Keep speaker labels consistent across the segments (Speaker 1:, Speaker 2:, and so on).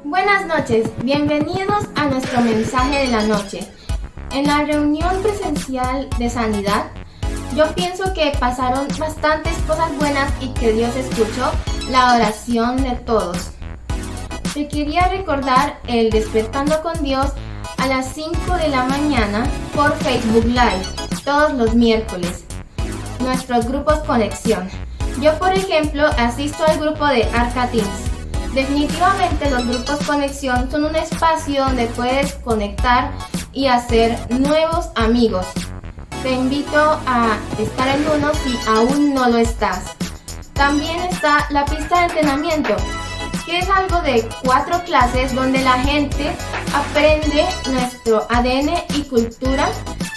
Speaker 1: Buenas noches, bienvenidos a nuestro mensaje de la noche. En la reunión presencial de sanidad, yo pienso que pasaron bastantes cosas buenas y que Dios escuchó la oración de todos. Te quería recordar el Despertando con Dios a las 5 de la mañana por Facebook Live, todos los miércoles. Nuestros grupos Conexión. Yo, por ejemplo, asisto al grupo de Arca Teams. Definitivamente los grupos Conexión son un espacio donde puedes conectar y hacer nuevos amigos. Te invito a estar en uno si aún no lo estás. También está la pista de entrenamiento, que es algo de 4 clases donde la gente aprende nuestro ADN y cultura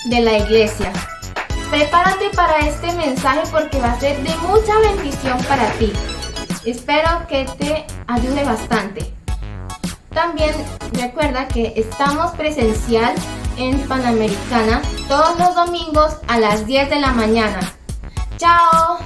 Speaker 1: de la iglesia. Prepárate para este mensaje porque va a ser de mucha bendición para ti. Espero que te ayude bastante. También recuerda que estamos presencial en Panamericana todos los domingos a las 10 de la mañana. ¡Chao!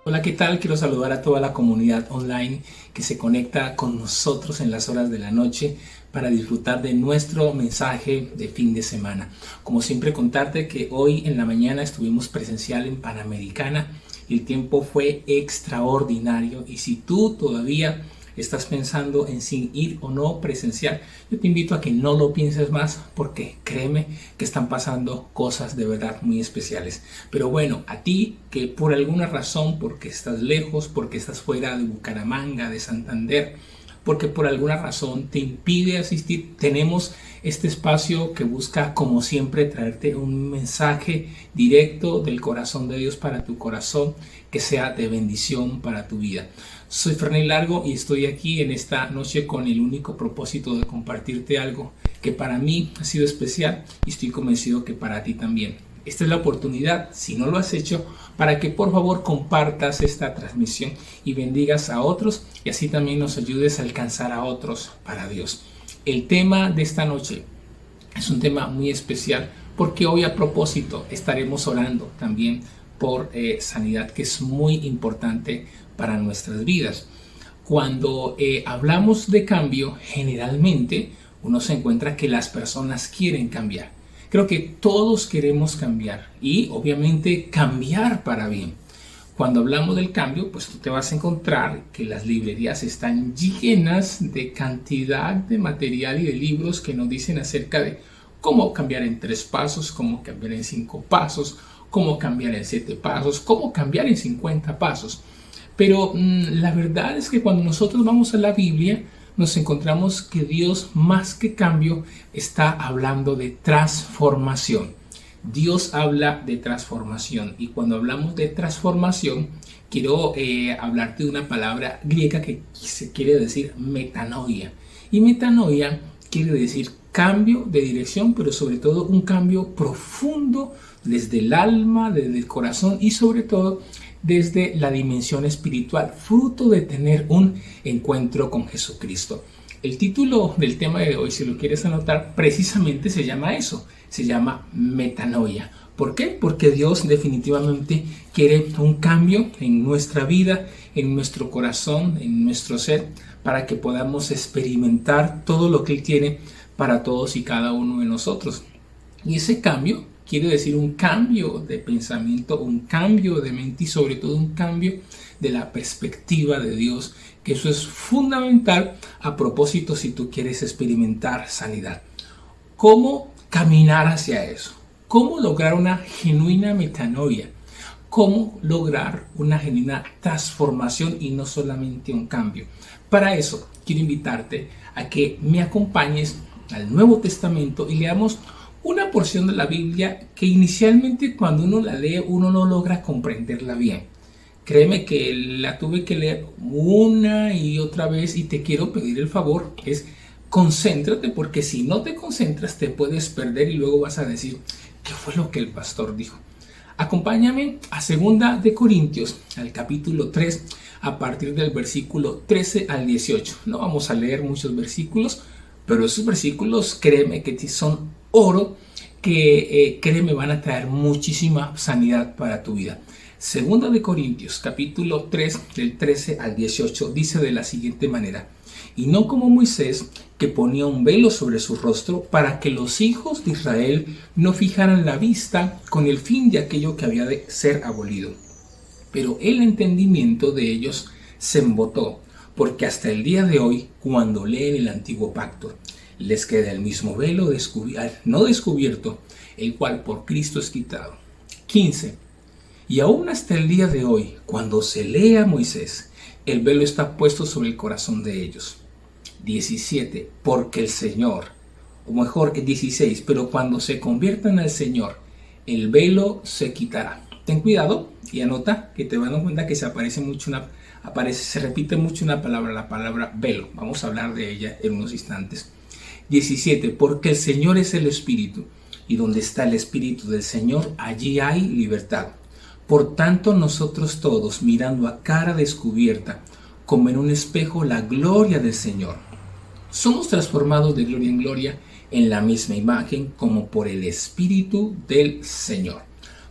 Speaker 2: Hola, ¿qué tal? Quiero saludar a toda la comunidad online que se conecta con nosotros en las horas de la noche para disfrutar de nuestro mensaje de fin de semana. Como siempre, contarte que hoy en la mañana estuvimos presencial en Panamericana y el tiempo fue extraordinario. Y si tú todavía estás pensando en si ir o no presencial, yo te invito a que no lo pienses más porque créeme que están pasando cosas de verdad muy especiales. Pero bueno, a ti que por alguna razón, porque estás lejos, porque estás fuera de Bucaramanga, de Santander, porque por alguna razón te impide asistir, tenemos este espacio que busca, como siempre, traerte un mensaje directo del corazón de Dios para tu corazón, que sea de bendición para tu vida. Soy Ferney Largo y estoy aquí en esta noche con el único propósito de compartirte algo que para mí ha sido especial y estoy convencido que para ti también. Esta es la oportunidad, si no lo has hecho, para que por favor compartas esta transmisión y bendigas a otros y así también nos ayudes a alcanzar a otros para Dios. El tema de esta noche es un tema muy especial porque hoy a propósito estaremos orando también por sanidad, que es muy importante para nuestras vidas. Cuando hablamos de cambio, generalmente uno se encuentra que las personas quieren cambiar. Creo que todos queremos cambiar y obviamente cambiar para bien. Cuando hablamos del cambio, pues tú te vas a encontrar que las librerías están llenas de cantidad de material y de libros que nos dicen acerca de cómo cambiar en 3 pasos, cómo cambiar en 5 pasos, cómo cambiar en 7 pasos, cómo cambiar en 50 pasos. Pero la verdad es que cuando nosotros vamos a la Biblia, nos encontramos que Dios, más que cambio, está hablando de transformación. Dios habla de transformación y cuando hablamos de transformación, quiero hablarte de una palabra griega que se quiere decir metanoia. Y metanoia quiere decir cambio de dirección, pero sobre todo un cambio profundo desde el alma, desde el corazón y sobre todo desde la dimensión espiritual, fruto de tener un encuentro con Jesucristo. El título del tema de hoy, si lo quieres anotar, precisamente se llama eso, se llama metanoia. ¿Por qué? Porque Dios definitivamente quiere un cambio en nuestra vida, en nuestro corazón, en nuestro ser, para que podamos experimentar todo lo que Él tiene para todos y cada uno de nosotros. Y ese cambio quiere decir un cambio de pensamiento, un cambio de mente y sobre todo un cambio de la perspectiva de Dios, que eso es fundamental a propósito si tú quieres experimentar sanidad. ¿Cómo caminar hacia eso? ¿Cómo lograr una genuina metanoia? ¿Cómo lograr una genuina transformación y no solamente un cambio? Para eso quiero invitarte a que me acompañes al Nuevo Testamento y leamos una porción de la Biblia que inicialmente cuando uno la lee uno no logra comprenderla bien. Créeme que la tuve que leer una y otra vez y te quiero pedir el favor, es concéntrate porque si no te concentras te puedes perder y luego vas a decir, ¿qué fue lo que el pastor dijo? Acompáñame a 2 de Corintios, al capítulo 3, a partir del versículo 13 al 18. No vamos a leer muchos versículos, pero esos versículos créeme que son oro que créeme van a traer muchísima sanidad para tu vida. Segunda de Corintios, capítulo 3, del 13 al 18, dice de la siguiente manera: y no como Moisés, que ponía un velo sobre su rostro para que los hijos de Israel no fijaran la vista con el fin de aquello que había de ser abolido. Pero el entendimiento de ellos se embotó, porque hasta el día de hoy, cuando leen el antiguo pacto, les queda el mismo velo no descubierto, el cual por Cristo es quitado. 15. Y aún hasta el día de hoy, cuando se lee a Moisés, el velo está puesto sobre el corazón de ellos. 17. Porque el Señor, o mejor 16, pero cuando se conviertan al Señor, el velo se quitará. Ten cuidado y anota que te van a dar cuenta que se repite mucho una palabra, la palabra velo. Vamos a hablar de ella en unos instantes. 17. Porque el Señor es el Espíritu, y donde está el Espíritu del Señor, allí hay libertad. Por tanto, nosotros todos, mirando a cara descubierta, como en un espejo, la gloria del Señor, somos transformados de gloria en gloria en la misma imagen, como por el Espíritu del Señor.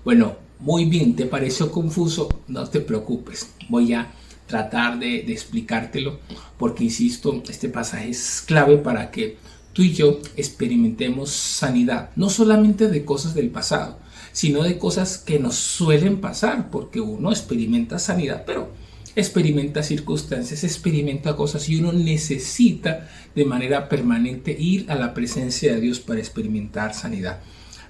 Speaker 2: Bueno, muy bien, ¿te pareció confuso? No te preocupes, voy a tratar de explicártelo, porque insisto, este pasaje es clave para que tú y yo experimentemos sanidad, no solamente de cosas del pasado, sino de cosas que nos suelen pasar, porque uno experimenta sanidad, pero experimenta circunstancias, experimenta cosas y uno necesita de manera permanente ir a la presencia de Dios para experimentar sanidad.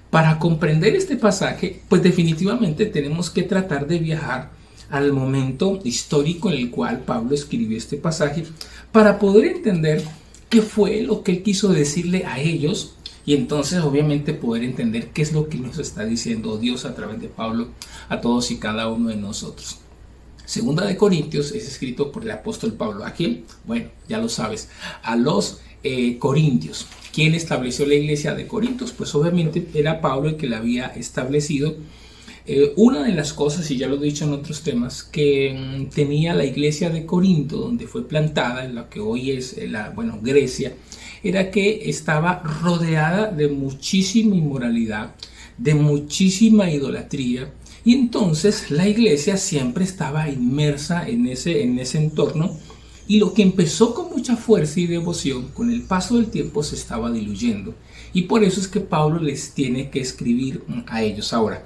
Speaker 2: Para comprender este pasaje, pues definitivamente tenemos que tratar de viajar al momento histórico en el cual Pablo escribió este pasaje para poder entender qué fue lo que él quiso decirle a ellos y entonces obviamente poder entender qué es lo que nos está diciendo Dios a través de Pablo a todos y cada uno de nosotros. Segunda de Corintios es escrito por el apóstol Pablo. ¿A quién? Bueno, ya lo sabes, a los corintios. ¿Quién estableció la iglesia de Corintios? Pues obviamente era Pablo el que la había establecido. Una de las cosas, y ya lo he dicho en otros temas, que tenía la iglesia de Corinto, donde fue plantada, en lo que hoy es Grecia, era que estaba rodeada de muchísima inmoralidad, de muchísima idolatría, y entonces la iglesia siempre estaba inmersa en ese entorno, y lo que empezó con mucha fuerza y devoción, con el paso del tiempo se estaba diluyendo, y por eso es que Pablo les tiene que escribir a ellos. Ahora,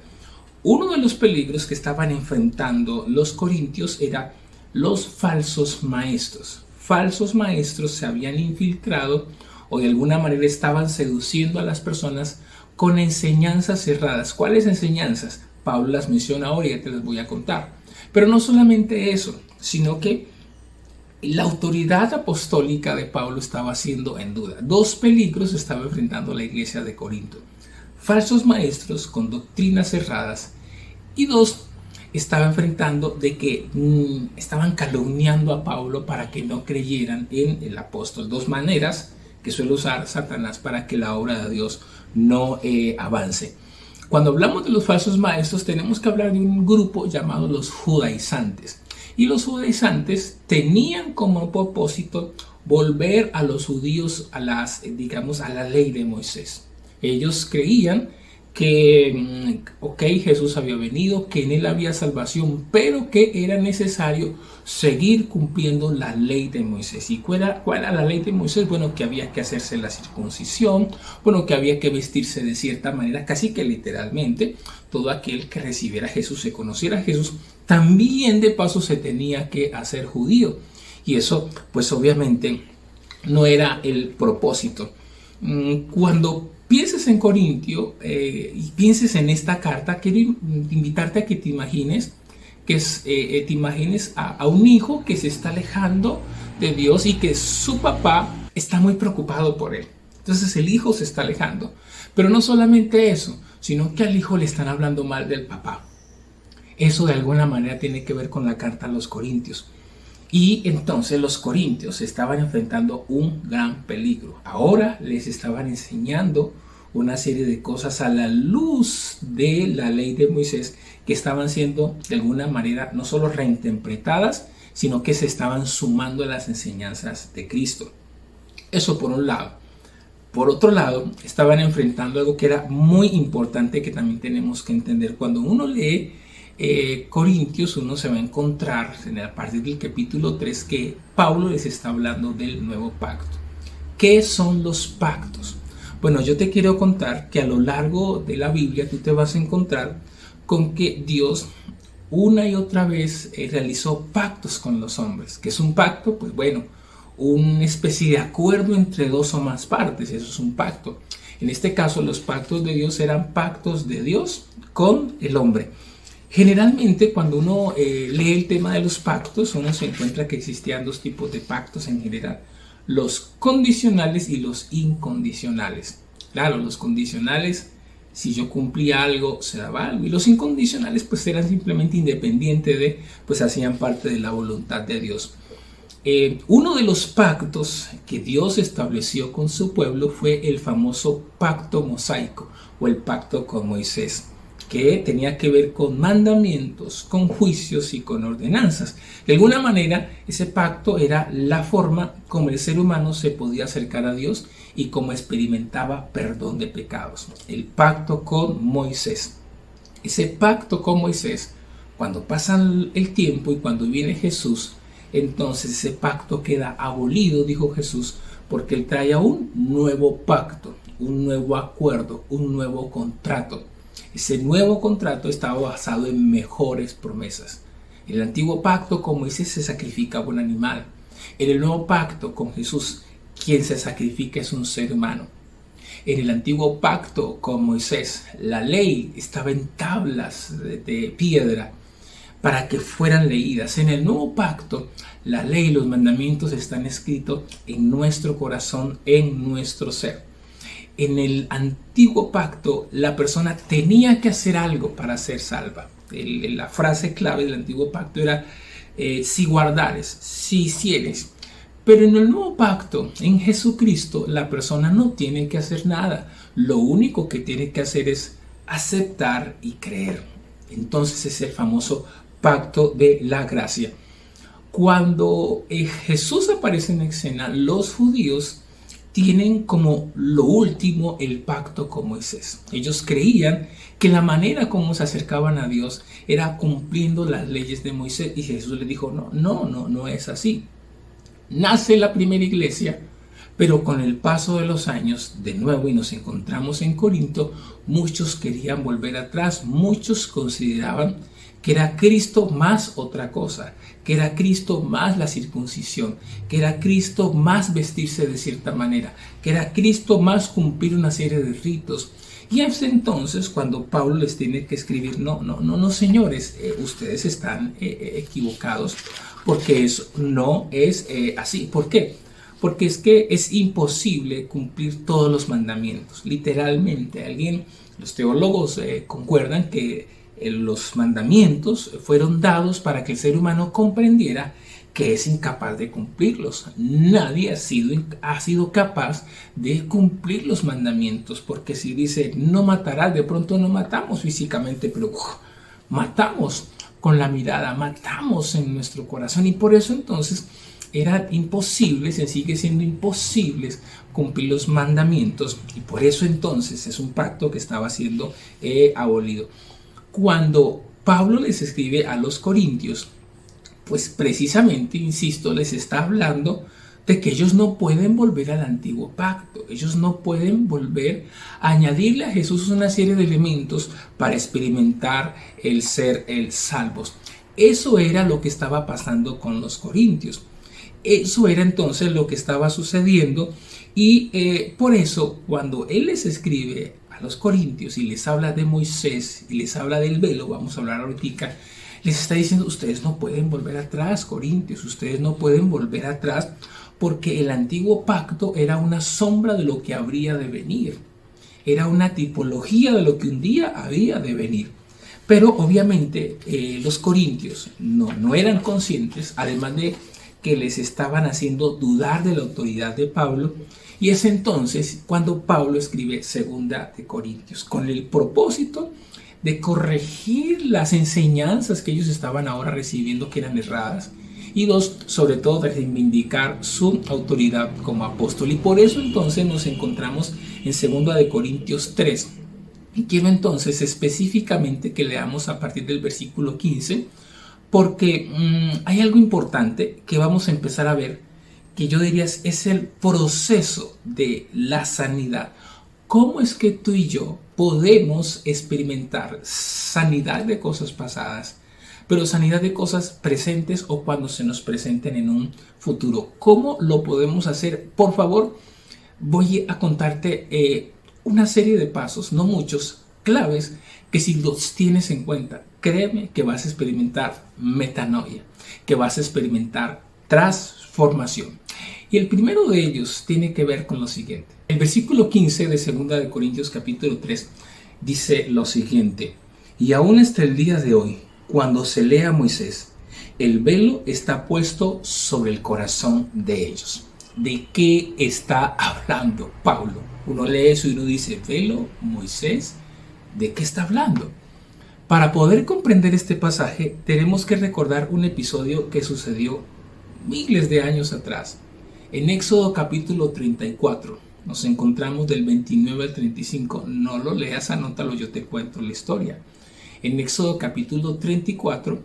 Speaker 2: uno de los peligros que estaban enfrentando los corintios era los falsos maestros. Falsos maestros se habían infiltrado o de alguna manera estaban seduciendo a las personas con enseñanzas cerradas. ¿Cuáles enseñanzas? Pablo las menciona ahora y ya te las voy a contar. Pero no solamente eso, sino que la autoridad apostólica de Pablo estaba siendo en duda. Dos peligros estaba enfrentando la iglesia de Corinto: falsos maestros con doctrinas cerradas, y dos, estaba enfrentando de que estaban calumniando a Pablo para que no creyeran en el apóstol. Dos maneras que suele usar Satanás para que la obra de Dios no avance. Cuando hablamos de los falsos maestros, tenemos que hablar de un grupo llamado los judaizantes. Y los judaizantes tenían como propósito volver a los judíos a la ley de Moisés. Ellos creían que, Jesús había venido, que en él había salvación, pero que era necesario seguir cumpliendo la ley de Moisés. ¿Y cuál era la ley de Moisés? Bueno, que había que hacerse la circuncisión, bueno, que había que vestirse de cierta manera, casi que literalmente, todo aquel que recibiera a Jesús, se conociera a Jesús, también de paso se tenía que hacer judío. Y eso, pues obviamente, no era el propósito. Cuando pienses en Corintio y pienses en esta carta, quiero invitarte a que te imagines a un hijo que se está alejando de Dios y que su papá está muy preocupado por él. Entonces el hijo se está alejando. Pero no solamente eso, sino que al hijo le están hablando mal del papá. Eso de alguna manera tiene que ver con la carta a los Corintios. Y entonces los corintios estaban enfrentando un gran peligro. Ahora les estaban enseñando una serie de cosas a la luz de la ley de Moisés que estaban siendo de alguna manera no solo reinterpretadas, sino que se estaban sumando a las enseñanzas de Cristo. Eso por un lado. Por otro lado, estaban enfrentando algo que era muy importante que también tenemos que entender. Cuando uno lee Corintios, uno se va a encontrar a partir del capítulo 3 que Pablo les está hablando del nuevo pacto. ¿Qué son los pactos? Bueno, yo te quiero contar que a lo largo de la Biblia tú te vas a encontrar con que Dios una y otra vez realizó pactos con los hombres. ¿Qué es un pacto? Pues bueno, una especie de acuerdo entre dos o más partes, eso es un pacto. En este caso, los pactos de Dios eran pactos de Dios con el hombre. Generalmente, cuando uno lee el tema de los pactos, uno se encuentra que existían dos tipos de pactos en general: los condicionales y los incondicionales. Claro, los condicionales, si yo cumplía algo, se daba algo, y los incondicionales pues eran simplemente independientes de, pues hacían parte de la voluntad de Dios. Uno de los pactos que Dios estableció con su pueblo fue el famoso pacto mosaico o el pacto con Moisés, que tenía que ver con mandamientos, con juicios y con ordenanzas. De alguna manera, ese pacto era la forma como el ser humano se podía acercar a Dios y cómo experimentaba perdón de pecados. El pacto con Moisés. Ese pacto con Moisés, cuando pasa el tiempo y cuando viene Jesús, entonces ese pacto queda abolido, dijo Jesús, porque Él trae un nuevo pacto, un nuevo acuerdo, un nuevo contrato. Ese nuevo contrato estaba basado en mejores promesas. En el antiguo pacto con Moisés se sacrificaba un animal. En el nuevo pacto con Jesús, quien se sacrifica es un ser humano. En el antiguo pacto con Moisés, la ley estaba en tablas de piedra para que fueran leídas. En el nuevo pacto, la ley y los mandamientos están escritos en nuestro corazón, en nuestro ser. En el antiguo pacto, la persona tenía que hacer algo para ser salva. La frase clave del antiguo pacto era si guardares, si hicieres. Pero en el nuevo pacto, en Jesucristo, la persona no tiene que hacer nada. Lo único que tiene que hacer es aceptar y creer. Entonces es el famoso pacto de la gracia. Cuando Jesús aparece en escena, los judíos tienen como lo último el pacto con Moisés. Ellos creían que la manera como se acercaban a Dios era cumpliendo las leyes de Moisés, y Jesús les dijo, no es así. Nace la primera iglesia, pero con el paso de los años, de nuevo, y nos encontramos en Corinto, muchos querían volver atrás, muchos consideraban que era Cristo más otra cosa, que era Cristo más la circuncisión, que era Cristo más vestirse de cierta manera, que era Cristo más cumplir una serie de ritos. Y es entonces cuando Pablo les tiene que escribir, no, señores, ustedes están equivocados, porque eso no es así. ¿Por qué? Porque es que es imposible cumplir todos los mandamientos. Literalmente, los teólogos concuerdan que los mandamientos fueron dados para que el ser humano comprendiera que es incapaz de cumplirlos. Nadie ha sido capaz de cumplir los mandamientos, porque si dice no matarás, de pronto no matamos físicamente, pero matamos con la mirada, matamos en nuestro corazón, y por eso entonces era imposible, se sigue siendo imposible cumplir los mandamientos, y por eso entonces es un pacto que estaba siendo abolido. Cuando Pablo les escribe a los corintios, pues precisamente, insisto, les está hablando de que ellos no pueden volver al antiguo pacto. Ellos no pueden volver a añadirle a Jesús una serie de elementos para experimentar el ser salvos. Eso era lo que estaba pasando con los corintios. Eso era entonces lo que estaba sucediendo, y por eso cuando él les escribe a los corintios y les habla de Moisés y les habla del velo, vamos a hablar ahorita, les está diciendo, ustedes no pueden volver atrás, corintios, ustedes no pueden volver atrás, porque el antiguo pacto era una sombra de lo que habría de venir, era una tipología de lo que un día había de venir. Pero obviamente los corintios no eran conscientes, además de que les estaban haciendo dudar de la autoridad de Pablo, y es entonces cuando Pablo escribe Segunda de Corintios, con el propósito de corregir las enseñanzas que ellos estaban ahora recibiendo, que eran erradas, y 2, sobre todo reivindicar su autoridad como apóstol. Y por eso entonces nos encontramos en 2 de Corintios 3. Y quiero entonces específicamente que leamos a partir del versículo 15, porque hay algo importante que vamos a empezar a ver, que yo diría es el proceso de la sanidad. ¿Cómo es que tú y yo podemos experimentar sanidad de cosas pasadas, pero sanidad de cosas presentes o cuando se nos presenten en un futuro? ¿Cómo lo podemos hacer? Por favor, voy a contarte una serie de pasos, no muchos, claves, que si los tienes en cuenta, créeme que vas a experimentar metanoia, que vas a experimentar transformación. Y el primero de ellos tiene que ver con lo siguiente. El versículo 15 de 2 de Corintios capítulo 3 dice lo siguiente: y aún hasta el día de hoy, cuando se lee a Moisés, el velo está puesto sobre el corazón de ellos. ¿De qué está hablando Pablo? Uno lee eso y uno dice, velo, Moisés, ¿de qué está hablando? Para poder comprender este pasaje, tenemos que recordar un episodio que sucedió miles de años atrás. En Éxodo capítulo 34, nos encontramos del 29 al 35. No lo leas, anótalo, yo te cuento la historia. En Éxodo capítulo 34,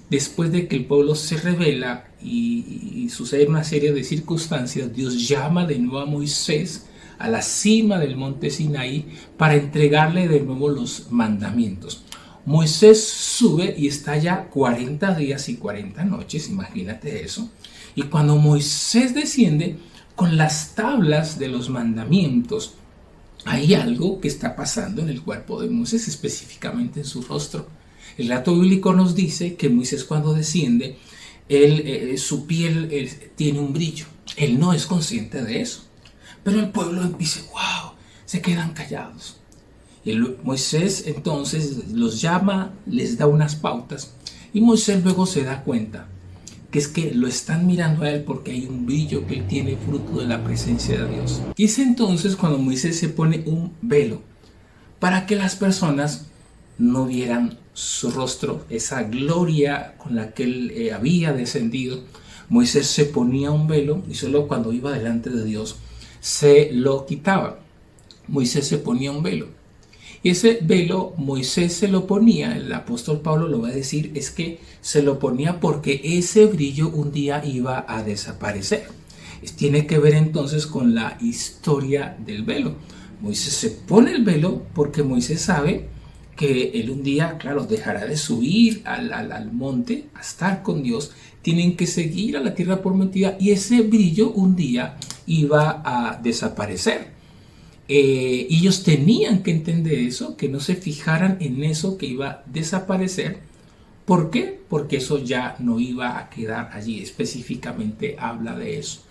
Speaker 2: después de que el pueblo se rebela y sucede una serie de circunstancias, Dios llama de nuevo a Moisés a la cima del monte Sinaí para entregarle de nuevo los mandamientos. Moisés sube y está ya 40 días y 40 noches, imagínate eso. Y cuando Moisés desciende con las tablas de los mandamientos, hay algo que está pasando en el cuerpo de Moisés, específicamente en su rostro. El relato bíblico nos dice que Moisés, cuando desciende, su piel tiene un brillo. Él no es consciente de eso. Pero el pueblo dice, wow, se quedan callados. Y Moisés entonces los llama, les da unas pautas. Y Moisés luego se da cuenta que es que lo están mirando a él porque hay un brillo que él tiene fruto de la presencia de Dios. Y es entonces cuando Moisés se pone un velo para que las personas no vieran su rostro, esa gloria con la que él había descendido. Moisés se ponía un velo y solo cuando iba delante de Dios se lo quitaba. Moisés se ponía un velo. Y ese velo Moisés se lo ponía, el apóstol Pablo lo va a decir, es que se lo ponía porque ese brillo un día iba a desaparecer. Tiene que ver entonces con la historia del velo. Moisés se pone el velo porque Moisés sabe que él un día, claro, dejará de subir al monte a estar con Dios. Tienen que seguir a la tierra prometida y ese brillo un día iba a desaparecer. Ellos tenían que entender eso, que no se fijaran en eso que iba a desaparecer. ¿Por qué? Porque eso ya no iba a quedar allí. Específicamente habla de eso.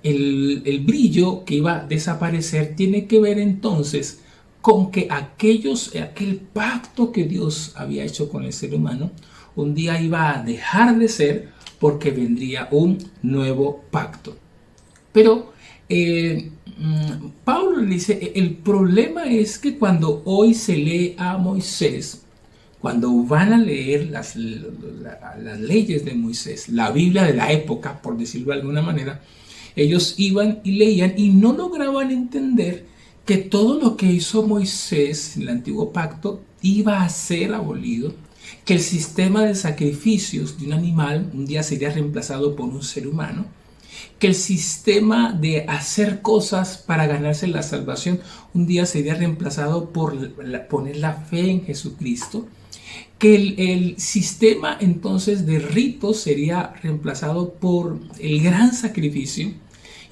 Speaker 2: El brillo que iba a desaparecer tiene que ver entonces con que aquel pacto que Dios había hecho con el ser humano, un día iba a dejar de ser porque vendría un nuevo pacto. Pero Pablo le dice, el problema es que cuando hoy se lee a Moisés, cuando van a leer las leyes de Moisés, la Biblia de la época, por decirlo de alguna manera, ellos iban y leían y no lograban entender que todo lo que hizo Moisés en el antiguo pacto iba a ser abolido, que el sistema de sacrificios de un animal un día sería reemplazado por un ser humano, que el sistema de hacer cosas para ganarse la salvación un día sería reemplazado por poner la fe en Jesucristo, que el sistema entonces de ritos sería reemplazado por el gran sacrificio.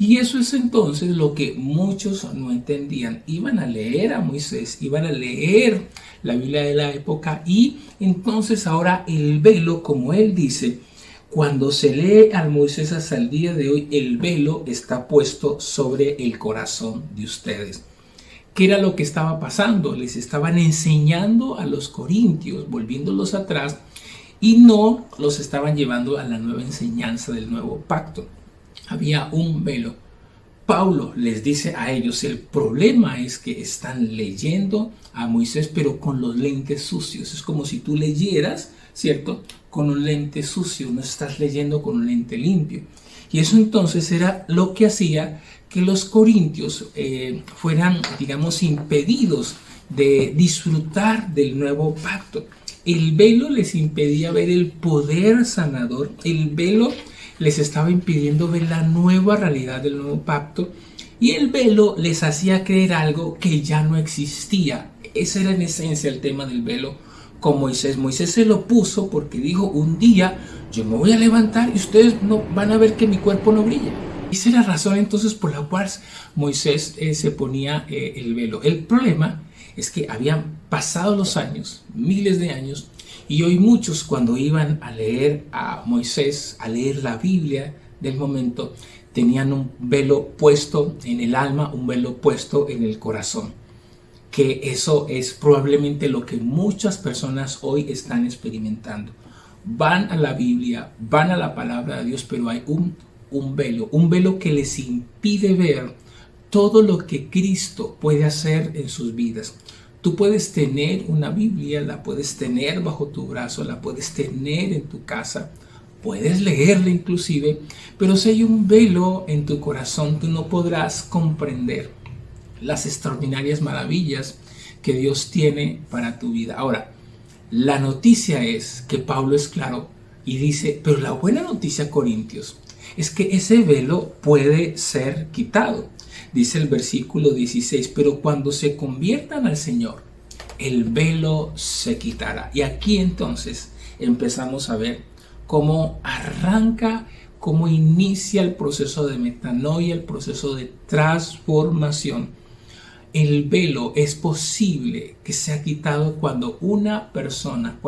Speaker 2: Y eso es entonces lo que muchos no entendían. Iban a leer a Moisés, iban a leer la Biblia de la época y entonces ahora el velo, como él dice, cuando se lee a Moisés hasta el día de hoy, el velo está puesto sobre el corazón de ustedes. ¿Qué era lo que estaba pasando? Les estaban enseñando a los corintios, volviéndolos atrás, y no los estaban llevando a la nueva enseñanza del nuevo pacto. Había un velo Pablo les dice a ellos, el problema es que están leyendo a Moisés, pero con los lentes sucios. Es como si tú leyeras, ¿cierto?, con un lente sucio, no estás leyendo con un lente limpio. Y eso entonces era lo que hacía que los corintios fueran, digamos, impedidos de disfrutar del nuevo pacto. El velo les impedía ver el poder sanador, el velo les estaba impidiendo ver la nueva realidad del nuevo pacto, y el velo les hacía creer algo que ya no existía. Ese era en esencia el tema del velo con Moisés. Moisés se lo puso porque dijo, un día yo me voy a levantar y ustedes no van a ver que mi cuerpo no brilla. Esa es la razón entonces por la cual Moisés se ponía el velo. El problema es que habían pasado los años, miles de años, y hoy muchos cuando iban a leer a Moisés, a leer la Biblia del momento, tenían un velo puesto en el alma, un velo puesto en el corazón. Que eso es probablemente lo que muchas personas hoy están experimentando. Van a la Biblia, van a la palabra de Dios, pero hay un velo que les impide ver todo lo que Cristo puede hacer en sus vidas. Tú puedes tener una Biblia, la puedes tener bajo tu brazo, la puedes tener en tu casa, puedes leerla inclusive, pero si hay un velo en tu corazón, tú no podrás comprender las extraordinarias maravillas que Dios tiene para tu vida. Ahora, la noticia es que Pablo es claro y dice, pero la buena noticia, Corintios, es que ese velo puede ser quitado. Dice el versículo 16, pero cuando se conviertan al Señor, el velo se quitará. Y aquí entonces empezamos a ver cómo arranca, cómo inicia el proceso de metanoia, el proceso de transformación. El velo es posible que sea quitado cuando una persona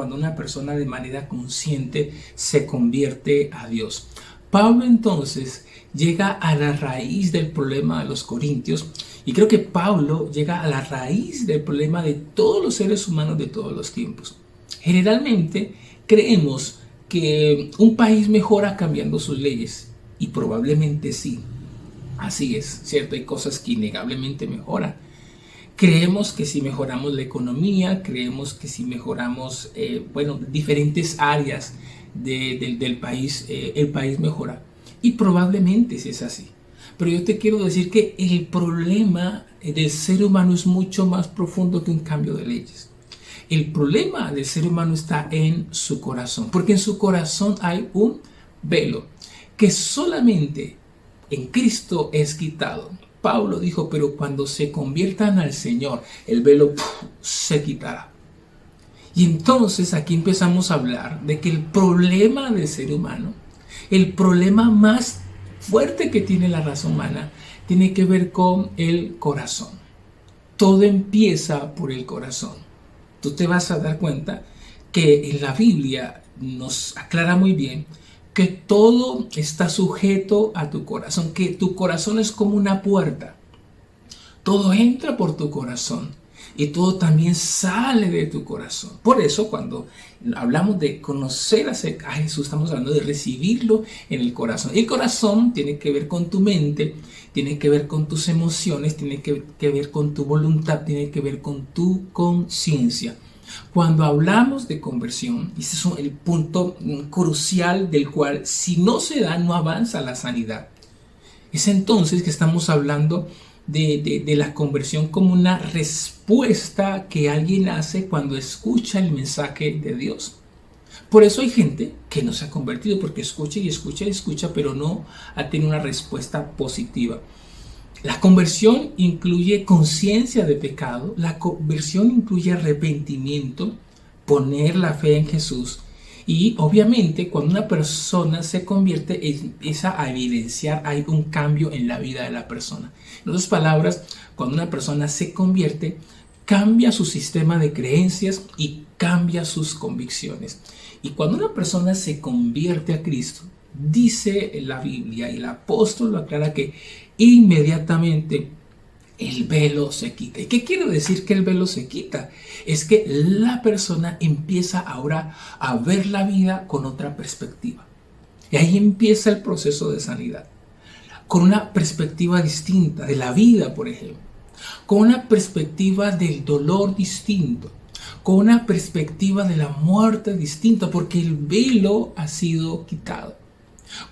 Speaker 2: de manera consciente se convierte a Dios. Pablo entonces llega a la raíz del problema de los corintios, y creo que Pablo llega a la raíz del problema de todos los seres humanos de todos los tiempos. Generalmente creemos que un país mejora cambiando sus leyes, y probablemente sí, así es, ¿cierto? Hay cosas que innegablemente mejoran. Creemos que si mejoramos la economía, creemos que si mejoramos diferentes áreas del país, el país mejora. Y probablemente sí es así. Pero yo te quiero decir que el problema del ser humano es mucho más profundo que un cambio de leyes. El problema del ser humano está en su corazón, porque en su corazón hay un velo que solamente en Cristo es quitado. Pablo dijo, pero cuando se conviertan al Señor, el velo se quitará. Y entonces aquí empezamos a hablar de que el problema del ser humano, el problema más fuerte que tiene la raza humana, tiene que ver con el corazón. Todo empieza por el corazón. Tú te vas a dar cuenta que en la Biblia nos aclara muy bien que todo está sujeto a tu corazón, que tu corazón es como una puerta. Todo entra por tu corazón y todo también sale de tu corazón. Por eso cuando hablamos de conocer a Jesús, estamos hablando de recibirlo en el corazón. El corazón tiene que ver con tu mente, tiene que ver con tus emociones, tiene que ver con tu voluntad, tiene que ver con tu conciencia. Cuando hablamos de conversión, ese es el punto crucial del cual si no se da, no avanza la sanidad. Es entonces que estamos hablando de la conversión como una respuesta que alguien hace cuando escucha el mensaje de Dios. Por eso hay gente que no se ha convertido, porque escucha y escucha y escucha, pero no ha tenido una respuesta positiva. La conversión incluye conciencia de pecado, la conversión incluye arrepentimiento, poner la fe en Jesús, y obviamente cuando una persona se convierte empieza a evidenciar, hay un cambio en la vida de la persona. En otras palabras, cuando una persona se convierte, cambia su sistema de creencias y cambia sus convicciones. Y cuando una persona se convierte a Cristo, dice la Biblia y el apóstol lo aclara que inmediatamente el velo se quita. ¿Y qué quiere decir que el velo se quita? Es que la persona empieza ahora a ver la vida con otra perspectiva. Y ahí empieza el proceso de sanidad. con una perspectiva distinta de la vida, por ejemplo, con una perspectiva del dolor distinto, con una perspectiva de la muerte distinta, porque el velo ha sido quitado,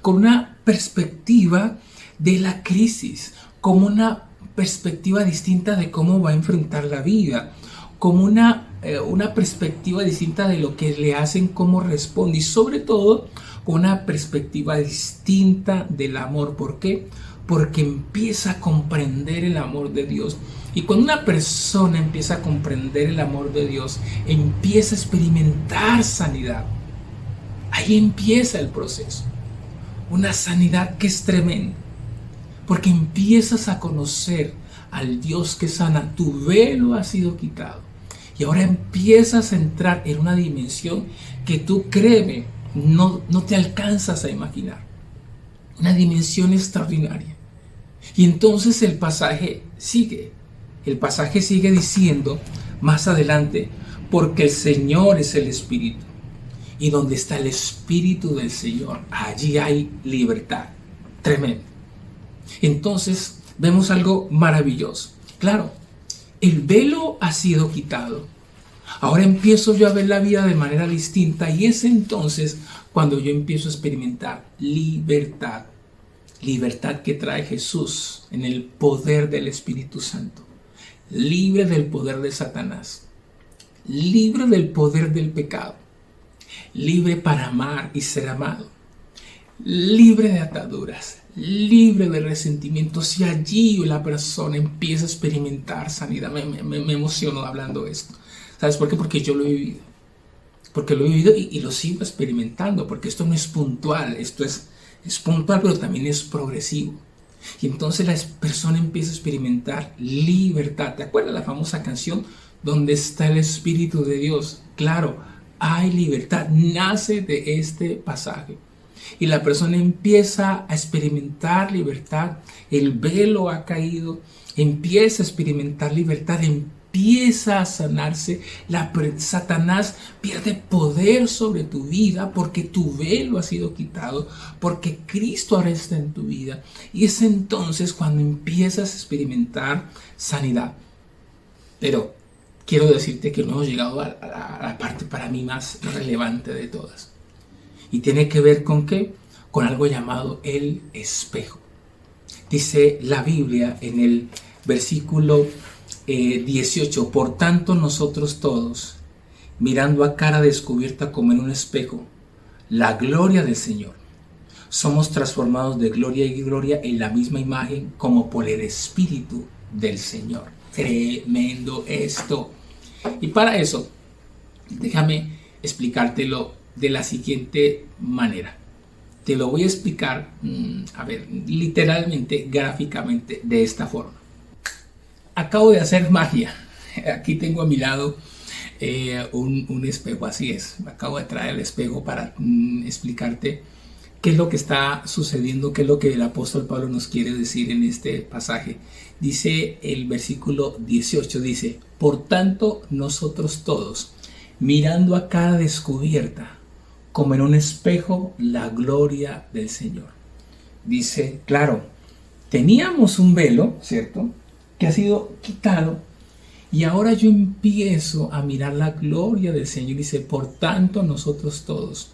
Speaker 2: con una perspectiva de la crisis, con una perspectiva distinta de cómo va a enfrentar la vida, con una perspectiva distinta de lo que le hacen, cómo responde, y sobre todo con una perspectiva distinta del amor. ¿Por qué? Porque empieza a comprender el amor de Dios. Y cuando una persona empieza a comprender el amor de Dios, empieza a experimentar sanidad. Ahí empieza el proceso. Una sanidad que es tremenda. Porque empiezas a conocer al Dios que sana. Tu velo ha sido quitado. Y ahora empiezas a entrar en una dimensión que tú, créeme, no te alcanzas a imaginar. Una dimensión extraordinaria. Y entonces el pasaje sigue. El pasaje sigue diciendo más adelante, porque el Señor es el Espíritu. Y donde está el Espíritu del Señor, allí hay libertad. Tremendo. Entonces vemos algo maravilloso. Claro, el velo ha sido quitado. Ahora empiezo yo a ver la vida de manera distinta, y es entonces cuando yo empiezo a experimentar libertad. Libertad que trae Jesús en el poder del Espíritu Santo. Libre del poder de Satanás. Libre del poder del pecado. Libre para amar y ser amado. Libre de ataduras. Libre de resentimientos. Y allí la persona empieza a experimentar sanidad. Me emociono hablando esto. ¿Sabes por qué? Porque yo lo he vivido. Porque lo he vivido y lo sigo experimentando. Porque esto no es puntual. Esto es puntual, pero también es progresivo. Y entonces la persona empieza a experimentar libertad. ¿Te acuerdas la famosa canción? ¿Dónde está el Espíritu de Dios? Claro, hay libertad. Nace de este pasaje. Y la persona empieza a experimentar libertad. El velo ha caído. Empieza a experimentar libertad. Empieza a sanarse. Satanás pierde poder sobre tu vida porque tu velo ha sido quitado, porque Cristo ahora está en tu vida. Y es entonces cuando empiezas a experimentar sanidad. Pero quiero decirte que no hemos llegado a la parte para mí más relevante de todas. Y tiene que ver con ¿qué? Con algo llamado el espejo. Dice la Biblia en el versículo 18, por tanto nosotros todos, mirando a cara descubierta como en un espejo, la gloria del Señor, somos transformados de gloria en gloria en la misma imagen como por el Espíritu del Señor. Tremendo esto. Y para eso, déjame explicártelo de la siguiente manera. Te lo voy a explicar, literalmente, gráficamente, de esta forma. Acabo de hacer magia. Aquí tengo a mi lado un espejo, así es. Acabo de traer el espejo para explicarte qué es lo que está sucediendo, qué es lo que el apóstol Pablo nos quiere decir en este pasaje. Dice el versículo 18, dice, por tanto nosotros todos, mirando a cara descubierta, como en un espejo, la gloria del Señor. Dice, claro, teníamos un velo, ¿cierto?, que ha sido quitado, y ahora yo empiezo a mirar la gloria del Señor. Dice, por tanto nosotros todos,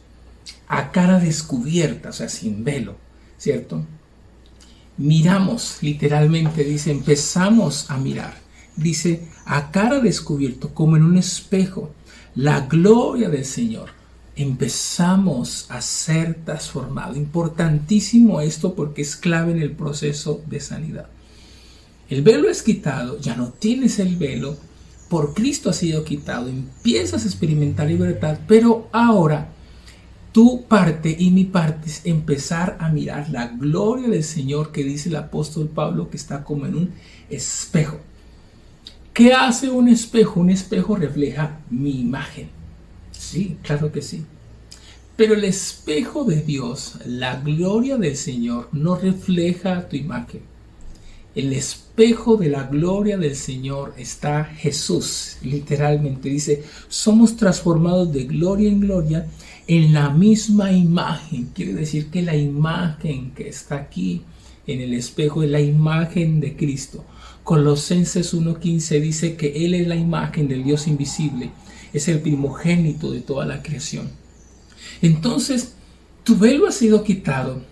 Speaker 2: a cara descubierta, o sea, sin velo, ¿cierto? Miramos, literalmente, dice, empezamos a mirar. Dice, a cara descubierta, como en un espejo, la gloria del Señor. Empezamos a ser transformados. Importantísimo esto porque es clave en el proceso de sanidad. El velo es quitado, ya no tienes el velo, por Cristo ha sido quitado, empiezas a experimentar libertad, pero ahora tu parte y mi parte es empezar a mirar la gloria del Señor, que dice el apóstol Pablo que está como en un espejo. ¿Qué hace un espejo? Un espejo refleja mi imagen. Sí, claro que sí. Pero el espejo de Dios, la gloria del Señor, no refleja tu imagen. El espejo de la gloria del Señor está Jesús, literalmente dice, somos transformados de gloria en gloria en la misma imagen. Quiere decir que la imagen que está aquí en el espejo es la imagen de Cristo. Colosenses 1:15 dice que Él es la imagen del Dios invisible, es el primogénito de toda la creación. Entonces, tu velo ha sido quitado,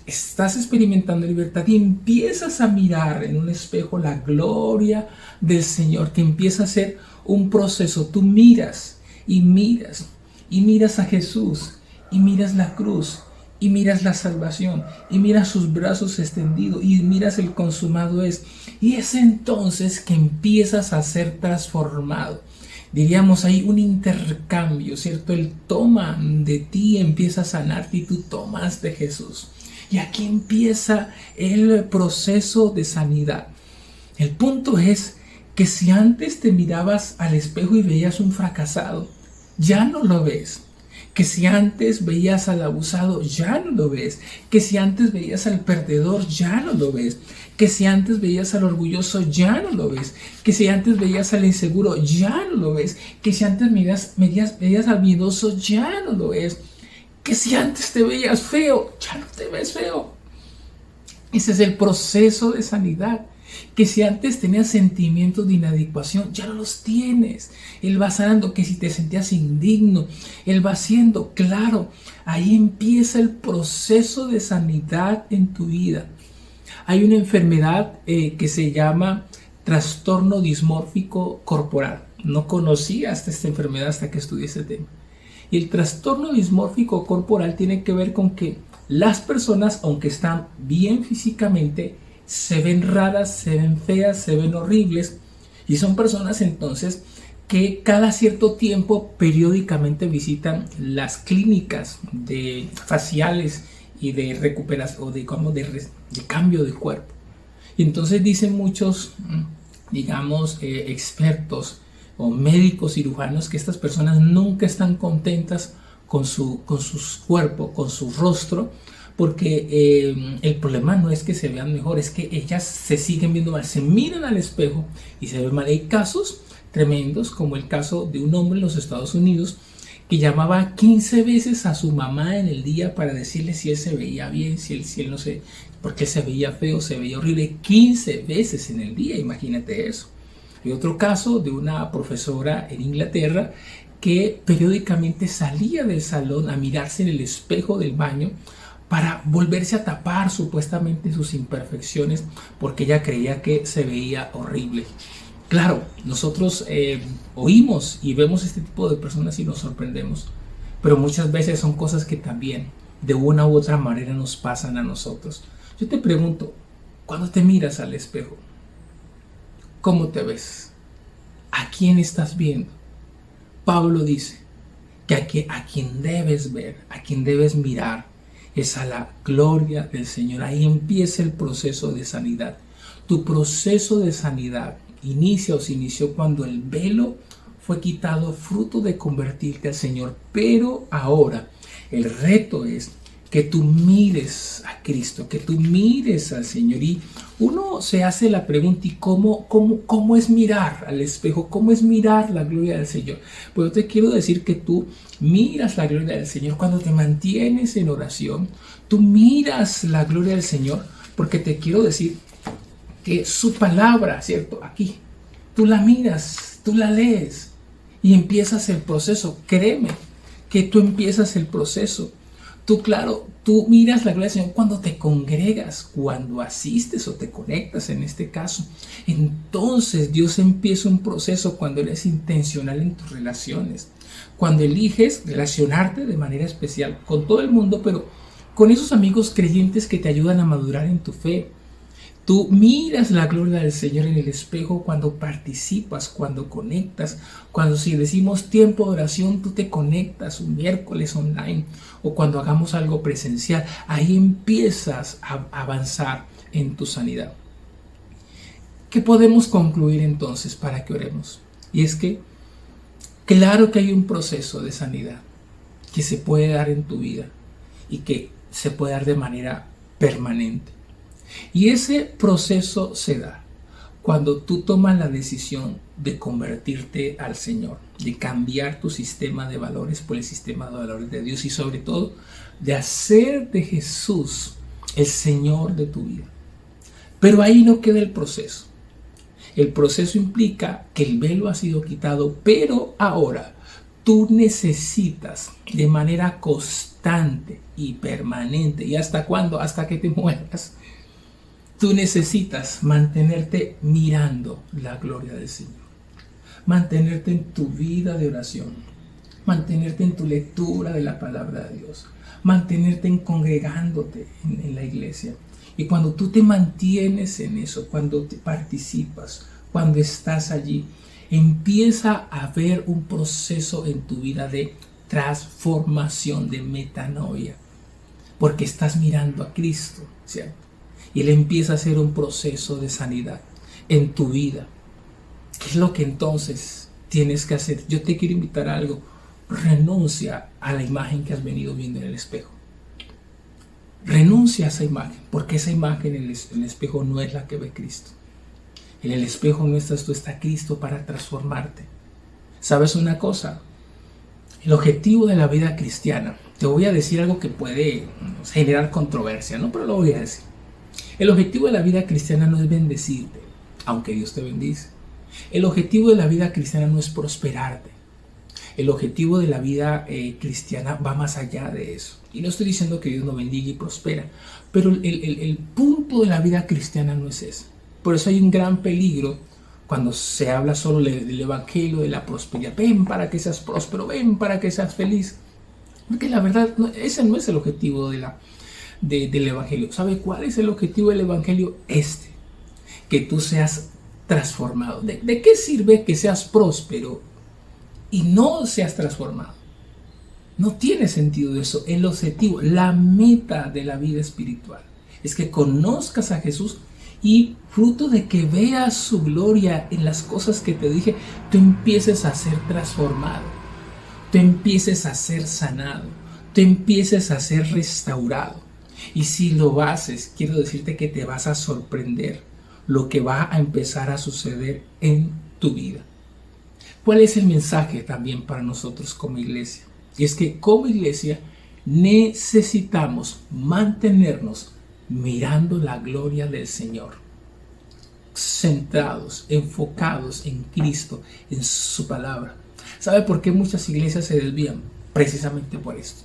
Speaker 2: estás experimentando libertad y empiezas a mirar en un espejo la gloria del Señor, que empieza a ser un proceso. Tú miras y miras y miras a Jesús y miras la cruz y miras la salvación y miras sus brazos extendidos y miras el consumado es. Y es entonces que empiezas a ser transformado. Diríamos ahí un intercambio, ¿cierto? Él toma de ti, empieza a sanarte y tú tomas de Jesús. Y aquí empieza el proceso de sanidad. El punto es que si antes te mirabas al espejo y veías un fracasado, ya no lo ves. Que si antes veías al abusado, ya no lo ves. Que si antes veías al perdedor, ya no lo ves. Que si antes veías al orgulloso, ya no lo ves. Que si antes veías al inseguro, ya no lo ves. Que si antes veías al miedoso, ya no lo ves. Que si antes te veías feo, ya no te ves feo. Ese es el proceso de sanidad. Que si antes tenías sentimientos de inadecuación, ya no los tienes. Él va sanando. Que si te sentías indigno, Él va haciendo claro. Ahí empieza el proceso de sanidad en tu vida. Hay una enfermedad que se llama trastorno dismórfico corporal. No conocía esta enfermedad hasta que estudié este tema. Y el trastorno dismórfico corporal tiene que ver con que las personas, aunque están bien físicamente, se ven raras, se ven feas, se ven horribles. Y son personas entonces que cada cierto tiempo periódicamente visitan las clínicas de faciales y de recuperación o de cambio de cuerpo. Y entonces dicen muchos, expertos o médicos cirujanos que estas personas nunca están contentas con su cuerpo, con su rostro, porque el problema no es que se vean mejor, es que ellas se siguen viendo mal, se miran al espejo y se ven mal. Hay casos tremendos, como el caso de un hombre en los Estados Unidos que llamaba 15 veces a su mamá en el día para decirle si él se veía bien, si él no sé, porque se veía feo, se veía horrible, 15 veces en el día, imagínate eso. Hay otro caso de una profesora en Inglaterra que periódicamente salía del salón a mirarse en el espejo del baño para volverse a tapar supuestamente sus imperfecciones porque ella creía que se veía horrible. Claro, nosotros oímos y vemos este tipo de personas y nos sorprendemos, pero muchas veces son cosas que también de una u otra manera nos pasan a nosotros. Yo te pregunto, cuando te miras al espejo, ¿cómo te ves? ¿A quién estás viendo? Pablo dice que a quien debes ver, a quien debes mirar, es a la gloria del Señor. Ahí empieza el proceso de sanidad. Tu proceso de sanidad se inició cuando el velo fue quitado, fruto de convertirte al Señor. Pero ahora el reto es que tú mires a Cristo, que tú mires al Señor. Y uno se hace la pregunta, ¿y cómo es mirar al espejo? ¿Cómo es mirar la gloria del Señor? Pues yo te quiero decir que tú miras la gloria del Señor cuando te mantienes en oración. Tú miras la gloria del Señor porque te quiero decir que su palabra, ¿cierto? Aquí, tú la miras, tú la lees y empiezas el proceso. Créeme que tú empiezas el proceso. Tú miras la gloria del Señor cuando te congregas, cuando asistes o te conectas en este caso. Entonces Dios empieza un proceso cuando eres intencional en tus relaciones, cuando eliges relacionarte de manera especial con todo el mundo, pero con esos amigos creyentes que te ayudan a madurar en tu fe. Tú miras la gloria del Señor en el espejo cuando participas, cuando conectas, cuando si decimos tiempo de oración, tú te conectas un miércoles online o cuando hagamos algo presencial. Ahí empiezas a avanzar en tu sanidad. ¿Qué podemos concluir entonces para que oremos? Y es que claro que hay un proceso de sanidad que se puede dar en tu vida y que se puede dar de manera permanente. Y ese proceso se da cuando tú tomas la decisión de convertirte al Señor, de cambiar tu sistema de valores por el sistema de valores de Dios y sobre todo de hacer de Jesús el Señor de tu vida. Pero ahí no queda el proceso. El proceso implica que el velo ha sido quitado, pero ahora tú necesitas de manera constante y permanente, ¿y hasta cuándo? Hasta que te mueras. Tú necesitas mantenerte mirando la gloria del Señor, mantenerte en tu vida de oración, mantenerte en tu lectura de la palabra de Dios, mantenerte en congregándote en la iglesia. Y cuando tú te mantienes en eso, cuando te participas, cuando estás allí, empieza a haber un proceso en tu vida de transformación, de metanoia, porque estás mirando a Cristo, ¿cierto? Y Él empieza a hacer un proceso de sanidad en tu vida. ¿Qué es lo que entonces tienes que hacer? Yo te quiero invitar a algo. Renuncia a la imagen que has venido viendo en el espejo. Renuncia a esa imagen, porque esa imagen en el espejo no es la que ve Cristo. En el espejo no estás tú, está Cristo para transformarte. ¿Sabes una cosa? El objetivo de la vida cristiana, te voy a decir algo que puede generar controversia, ¿no? Pero lo voy a decir. El objetivo de la vida cristiana no es bendecirte, aunque Dios te bendice. El objetivo de la vida cristiana no es prosperarte. El objetivo de la vida cristiana va más allá de eso. Y no estoy diciendo que Dios no bendiga y prospera, pero el punto de la vida cristiana no es ese. Por eso hay un gran peligro cuando se habla solo del evangelio de la prosperidad. Ven para que seas próspero, ven para que seas feliz. Porque la verdad, ese no es el objetivo del evangelio. ¿Sabe cuál es el objetivo del evangelio? Que tú seas transformado. ¿De qué sirve que seas próspero y no seas transformado? No tiene sentido eso. El objetivo, la meta de la vida espiritual es que conozcas a Jesús y fruto de que veas su gloria en las cosas que te dije, tú empieces a ser transformado, tú empieces a ser sanado, tú empieces a ser restaurado. Y si lo haces, quiero decirte que te vas a sorprender lo que va a empezar a suceder en tu vida. ¿Cuál es el mensaje también para nosotros como iglesia? Y es que como iglesia necesitamos mantenernos mirando la gloria del Señor, centrados, enfocados en Cristo, en su palabra. ¿Sabe por qué muchas iglesias se desvían? Precisamente por esto.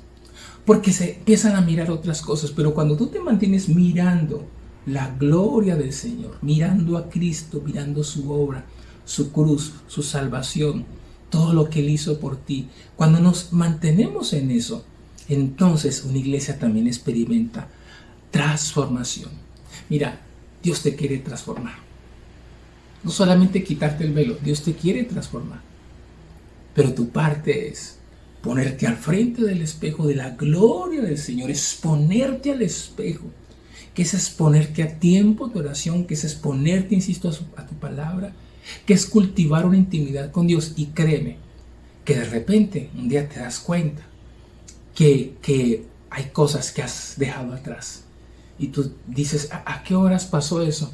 Speaker 2: Porque se empiezan a mirar otras cosas, pero cuando tú te mantienes mirando la gloria del Señor, mirando a Cristo, mirando su obra, su cruz, su salvación, todo lo que Él hizo por ti, cuando nos mantenemos en eso, entonces una iglesia también experimenta transformación. Mira, Dios te quiere transformar. No solamente quitarte el velo, Dios te quiere transformar. Pero tu parte es ponerte al frente del espejo de la gloria del Señor, exponerte al espejo, que es exponerte a tiempo de oración, que es exponerte, insisto, a tu palabra, que es cultivar una intimidad con Dios. Y créeme, que de repente un día te das cuenta que hay cosas que has dejado atrás. Y tú dices, ¿a qué horas pasó eso?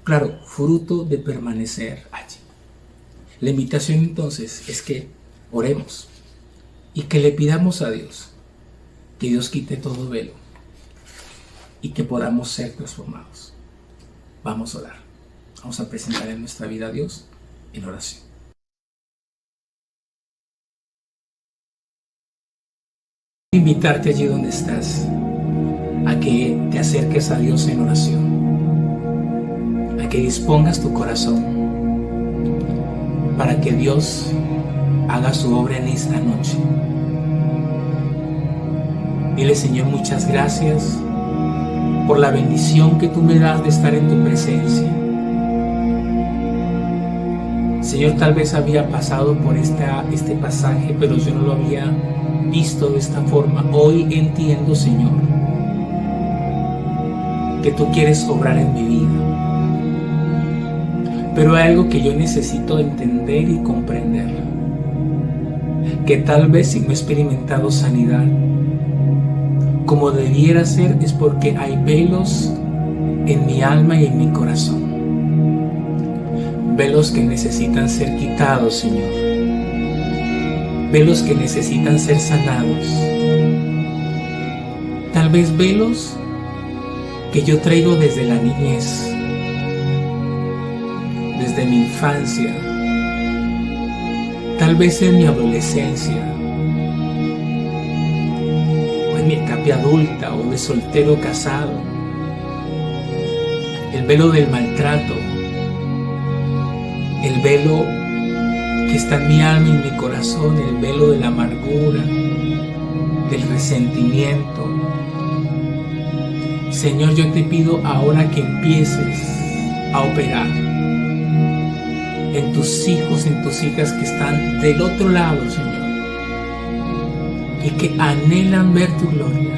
Speaker 2: Claro, fruto de permanecer allí. La invitación entonces es que oremos y que le pidamos a Dios que Dios quite todo velo y que podamos ser transformados. Vamos a orar. Vamos a presentar en nuestra vida a Dios en oración. Invitarte allí donde estás a que te acerques a Dios en oración, a que dispongas tu corazón para que Dios haga su obra en esta noche. Dile, Señor, muchas gracias por la bendición que tú me das de estar en tu presencia. Señor, tal vez había pasado por este pasaje, pero yo no lo había visto de esta forma. Hoy entiendo, Señor, que tú quieres obrar en mi vida. Pero hay algo que yo necesito entender y comprender. Que tal vez si no he experimentado sanidad como debiera ser, es porque hay velos en mi alma y en mi corazón. Velos que necesitan ser quitados, Señor. Velos que necesitan ser sanados. Tal vez velos que yo traigo desde la niñez, desde mi infancia, tal vez en mi adolescencia, o en mi etapa adulta, o de soltero casado, el velo del maltrato, el velo que está en mi alma y en mi corazón, el velo de la amargura, del resentimiento. Señor, yo te pido ahora que empieces a operar en tus hijos, en tus hijas que están del otro lado, Señor, y que anhelan ver tu gloria.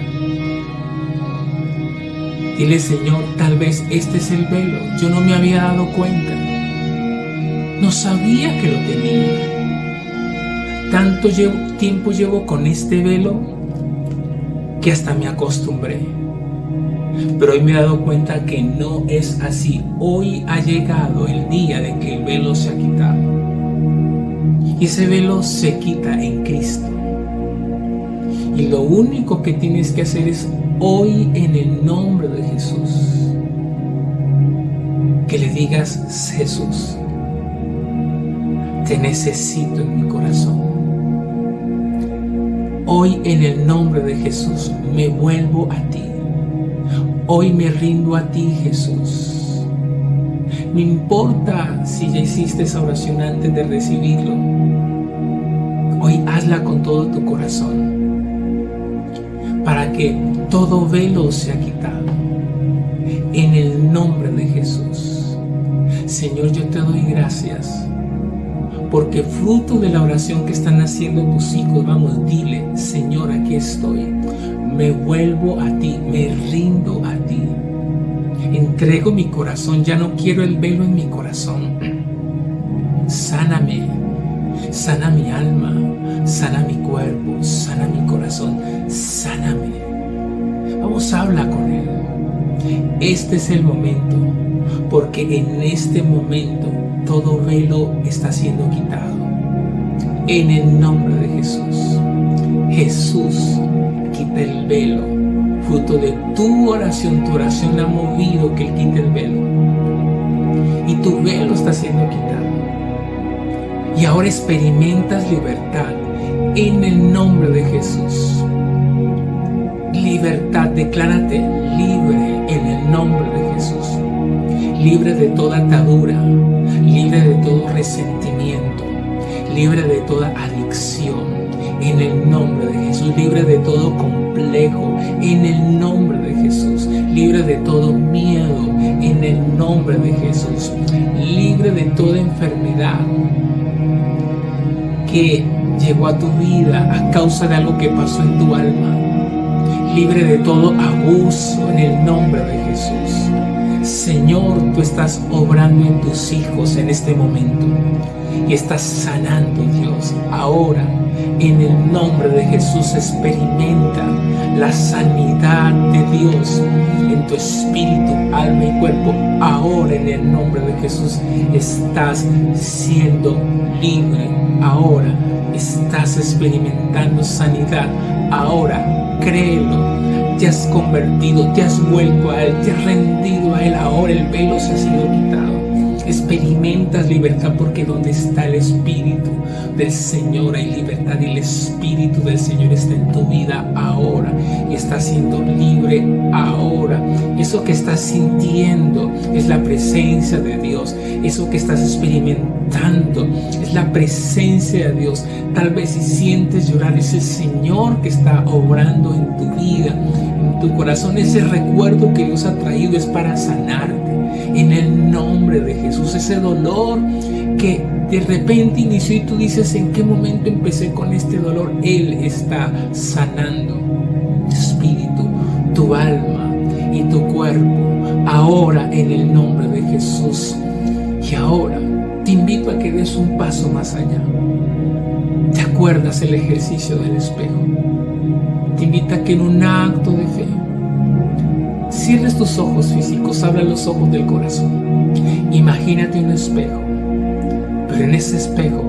Speaker 2: Dile, Señor, tal vez este es el velo, yo no me había dado cuenta, no sabía que lo tenía. Tanto tiempo llevo con este velo que hasta me acostumbré. Pero hoy me he dado cuenta que no es así. Hoy ha llegado el día de que el velo se ha quitado. Y ese velo se quita en Cristo. Y lo único que tienes que hacer es hoy, en el nombre de Jesús, que le digas: Jesús, te necesito en mi corazón. Hoy, en el nombre de Jesús, me vuelvo a ti. Hoy me rindo a ti, Jesús. No importa si ya hiciste esa oración antes de recibirlo. Hoy hazla con todo tu corazón, para que todo velo sea quitado. En el nombre de Jesús. Señor, yo te doy gracias, porque fruto de la oración que están haciendo tus hijos, vamos, dile: Señor, aquí estoy. Me vuelvo a ti, me rindo a ti. Entrego mi corazón, ya no quiero el velo en mi corazón. Sáname, sana mi alma, sana mi cuerpo, sana mi corazón, sáname. Vamos, habla con Él. Este es el momento, porque en este momento todo velo está siendo quitado. En el nombre de Jesús. Jesús, quita el velo, fruto de tu oración ha movido que Él quite el velo, y tu velo está siendo quitado, y ahora experimentas libertad en el nombre de Jesús. Libertad, declárate libre en el nombre de Jesús, libre de toda atadura, libre de todo resentimiento, libre de toda adicción, en el nombre de Jesús, libre de todo complejo, en el nombre de Jesús, libre de todo miedo, en el nombre de Jesús, libre de toda enfermedad que llegó a tu vida a causa de algo que pasó en tu alma, libre de todo abuso, en el nombre de Jesús. Señor, tú estás obrando en tus hijos en este momento y estás sanando, Dios. Ahora, en el nombre de Jesús, experimenta la sanidad de Dios en tu espíritu, alma y cuerpo. Ahora, en el nombre de Jesús, estás siendo libre. Ahora estás experimentando sanidad. Ahora, créelo. Te has convertido, te has vuelto a Él, te has rendido a Él. Ahora el velo se ha sido quitado. Experimentas libertad, porque donde está el Espíritu del Señor hay libertad, y el Espíritu del Señor está en tu vida ahora y estás siendo libre ahora. Eso que estás sintiendo es la presencia de Dios. Eso que estás experimentando es la presencia de Dios. Tal vez si sientes llorar, es el Señor que está obrando en tu vida, en tu corazón. Ese recuerdo que Dios ha traído es para sanarte. En el nombre de Jesús, ese dolor que de repente inició y tú dices: ¿en qué momento empecé con este dolor? Él está sanando tu espíritu, tu alma y tu cuerpo ahora, en el nombre de Jesús. Y ahora te invito a que des un paso más allá. ¿Te acuerdas el ejercicio del espejo? Te invito a que en un acto de fe cierres tus ojos físicos, abra los ojos del corazón. Imagínate un espejo, pero en ese espejo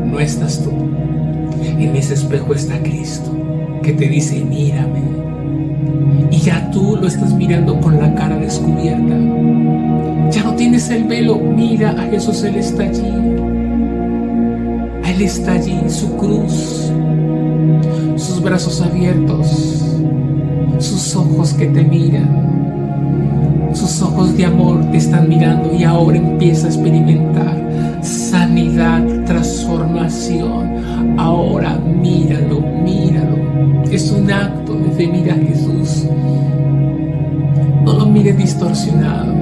Speaker 2: no estás tú. En ese espejo está Cristo, que te dice: mírame. Y ya tú lo estás mirando con la cara descubierta. Ya no tienes el velo. Mira a Jesús, Él está allí. Él está allí, su cruz, sus brazos abiertos, sus ojos que te miran, sus ojos de amor te están mirando, y ahora empieza a experimentar sanidad, transformación. Ahora míralo, míralo. Es un acto de fe. Mira a Jesús. No lo mires distorsionado.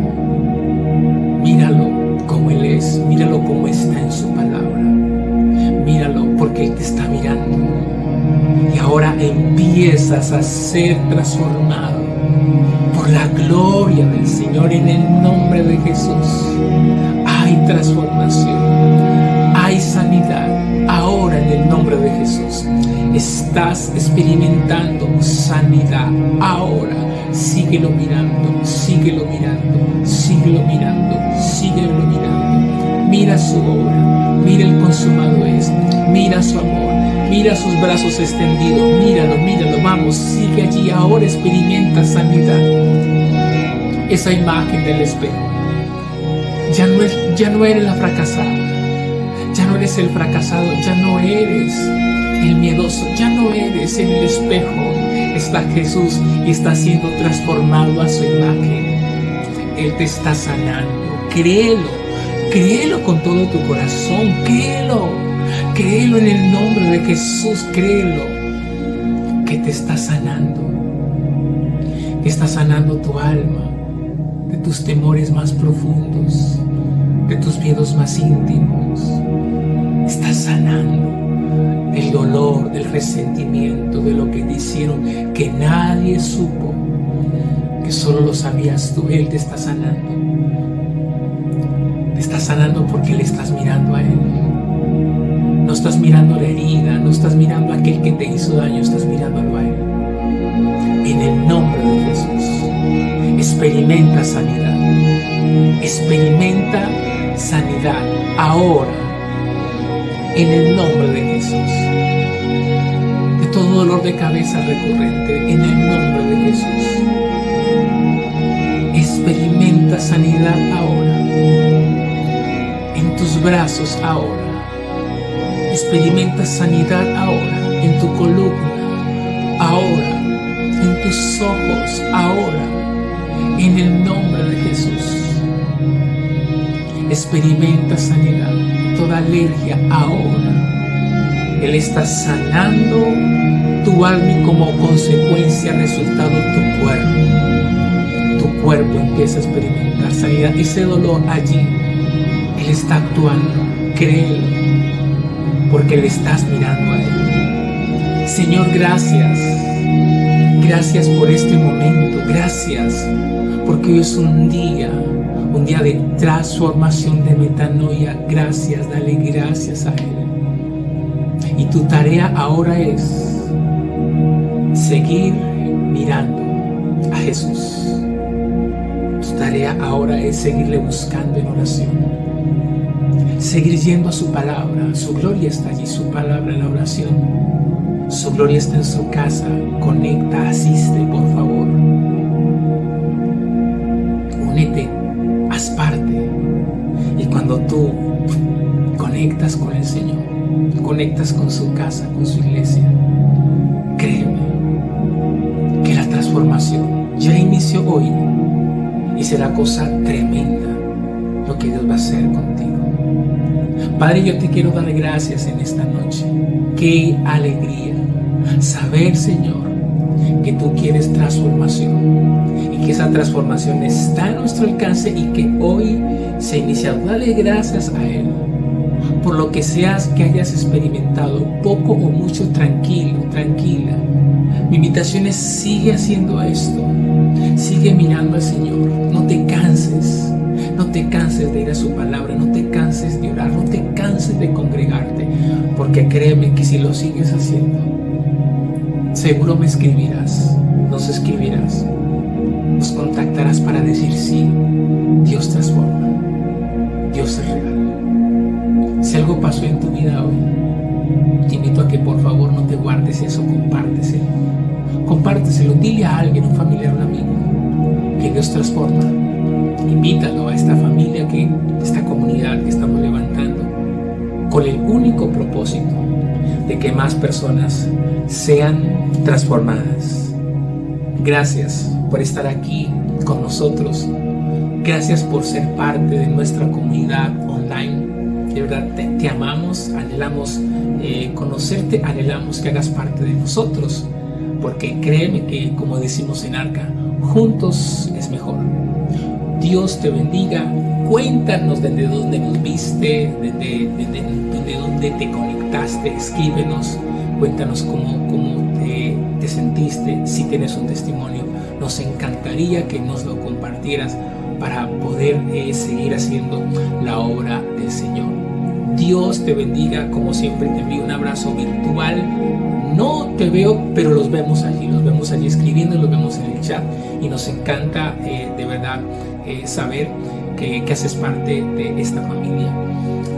Speaker 2: Míralo como Él es. Míralo como está en su palabra. Míralo porque Él te está mirando. Y ahora empiezas a ser transformado por la gloria del Señor, en el nombre de Jesús. Hay transformación, hay sanidad. Ahora en el nombre de Jesús estás experimentando sanidad. Ahora síguelo mirando, síguelo mirando, síguelo mirando, síguelo mirando. Mira su obra, mira el consumado es, mira su amor, mira sus brazos extendidos, míralo, míralo, vamos, sigue allí. Ahora experimenta sanidad. Esa imagen del espejo. Ya no eres la fracasada, ya no eres el fracasado, ya no eres el miedoso, ya no eres en el espejo. Está Jesús y está siendo transformado a su imagen. Él te está sanando. Créelo, créelo con todo tu corazón, créelo, créelo en el nombre de Jesús, créelo, que te está sanando, que está sanando tu alma, de tus temores más profundos, de tus miedos más íntimos. Está sanando del dolor, del resentimiento, de lo que te hicieron, que nadie supo, que solo lo sabías tú. Él te está sanando. Te está sanando porque le estás mirando a Él. No estás mirando la herida, no estás mirando a aquel que te hizo daño, estás mirándolo a Él. En el nombre de Jesús, experimenta sanidad. Experimenta sanidad ahora, en el nombre de Jesús. De todo dolor de cabeza recurrente, en el nombre de Jesús. Experimenta sanidad ahora, en tus brazos ahora. Experimenta sanidad ahora, en tu columna ahora, en tus ojos ahora, en el nombre de Jesús. Experimenta sanidad, toda alergia ahora. Él está sanando tu alma y como consecuencia, resultado, tu cuerpo empieza a experimentar sanidad. Ese dolor allí, Él está actuando. Créelo, porque le estás mirando a Él. Señor, gracias. Gracias por este momento. Gracias porque hoy es un día de transformación, de metanoia. Gracias, dale gracias a Él. Y tu tarea ahora es seguir mirando a Jesús. Tu tarea ahora es seguirle buscando en oración. Seguir yendo a su palabra. Su gloria está allí, su palabra en la oración. Su gloria está en su casa. Conecta, asiste, por favor. Únete, haz parte. Y cuando tú conectas con el Señor, conectas con su casa, con su iglesia, créeme que la transformación ya inició hoy y será cosa tremenda lo que Dios va a hacer contigo. Padre, yo te quiero dar gracias en esta noche. Qué alegría saber, Señor, que tú quieres transformación y que esa transformación está a nuestro alcance y que hoy se ha iniciado. Dale gracias a Él por lo que seas que hayas experimentado, poco o mucho. Tranquilo, tranquila. Mi invitación es: sigue haciendo esto, sigue mirando al Señor. No te canses, no te canses de ir a su palabra, no te canses de orar, no te canses de congregarte, porque créeme que si lo sigues haciendo, seguro me escribirás, nos escribirás, nos contactarás para decir: sí, Dios transforma, Dios es real. Si algo pasó en tu vida hoy, te invito a que por favor no te guardes eso, compárteselo. compárteselo, dile a alguien, un familiar, un amigo, que Dios transforma. Invítalo a esta familia, esta comunidad que estamos levantando, con el único propósito de que más personas sean transformadas. Gracias por estar aquí con nosotros. Gracias por ser parte de nuestra comunidad online. De verdad te amamos, anhelamos conocerte, anhelamos que hagas parte de nosotros, porque créeme que, como decimos en Arca, juntos es mejor. Dios te bendiga. Cuéntanos desde dónde nos viste, desde dónde te conectaste. Escríbenos, cuéntanos cómo te sentiste. Si tienes un testimonio, nos encantaría que nos lo compartieras para poder seguir haciendo la obra del Señor. Dios te bendiga. Como siempre, te envío un abrazo virtual. No te veo, pero los vemos allí escribiendo, los vemos en el chat, y nos encanta de verdad saber que haces parte de esta familia.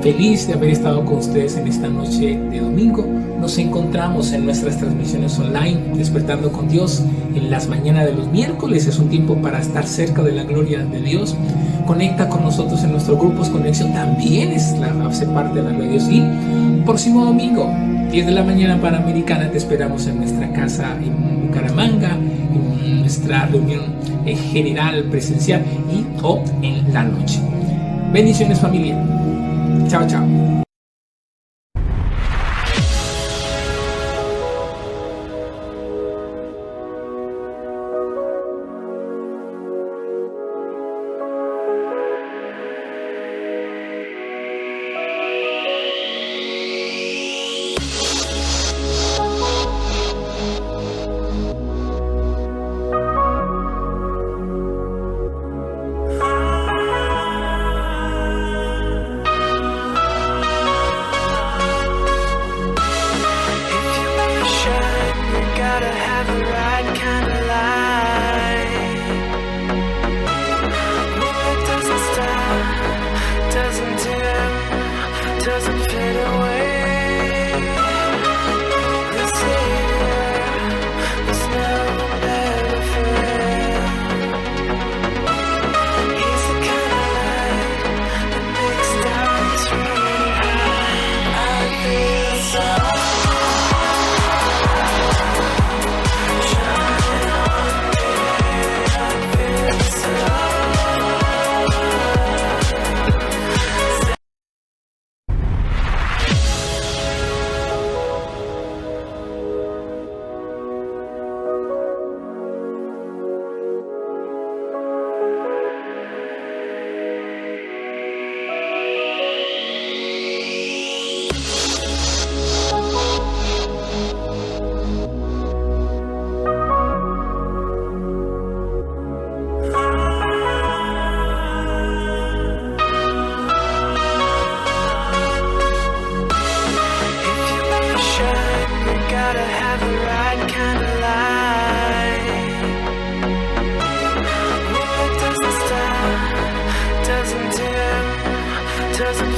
Speaker 2: Feliz de haber estado con ustedes en esta noche de domingo. Nos encontramos en nuestras transmisiones online, Despertando con Dios, en las mañanas de los miércoles. Es un tiempo para estar cerca de la gloria de Dios. Conecta con nosotros en nuestros grupos Conexión, también hace parte de la gloria de Dios. Y próximo domingo, 10 de la mañana Panamericana, te esperamos en nuestra casa en Bucaramanga, en nuestra reunión general presencial o en la noche. Bendiciones, familia. Chao, chao.
Speaker 3: Doesn't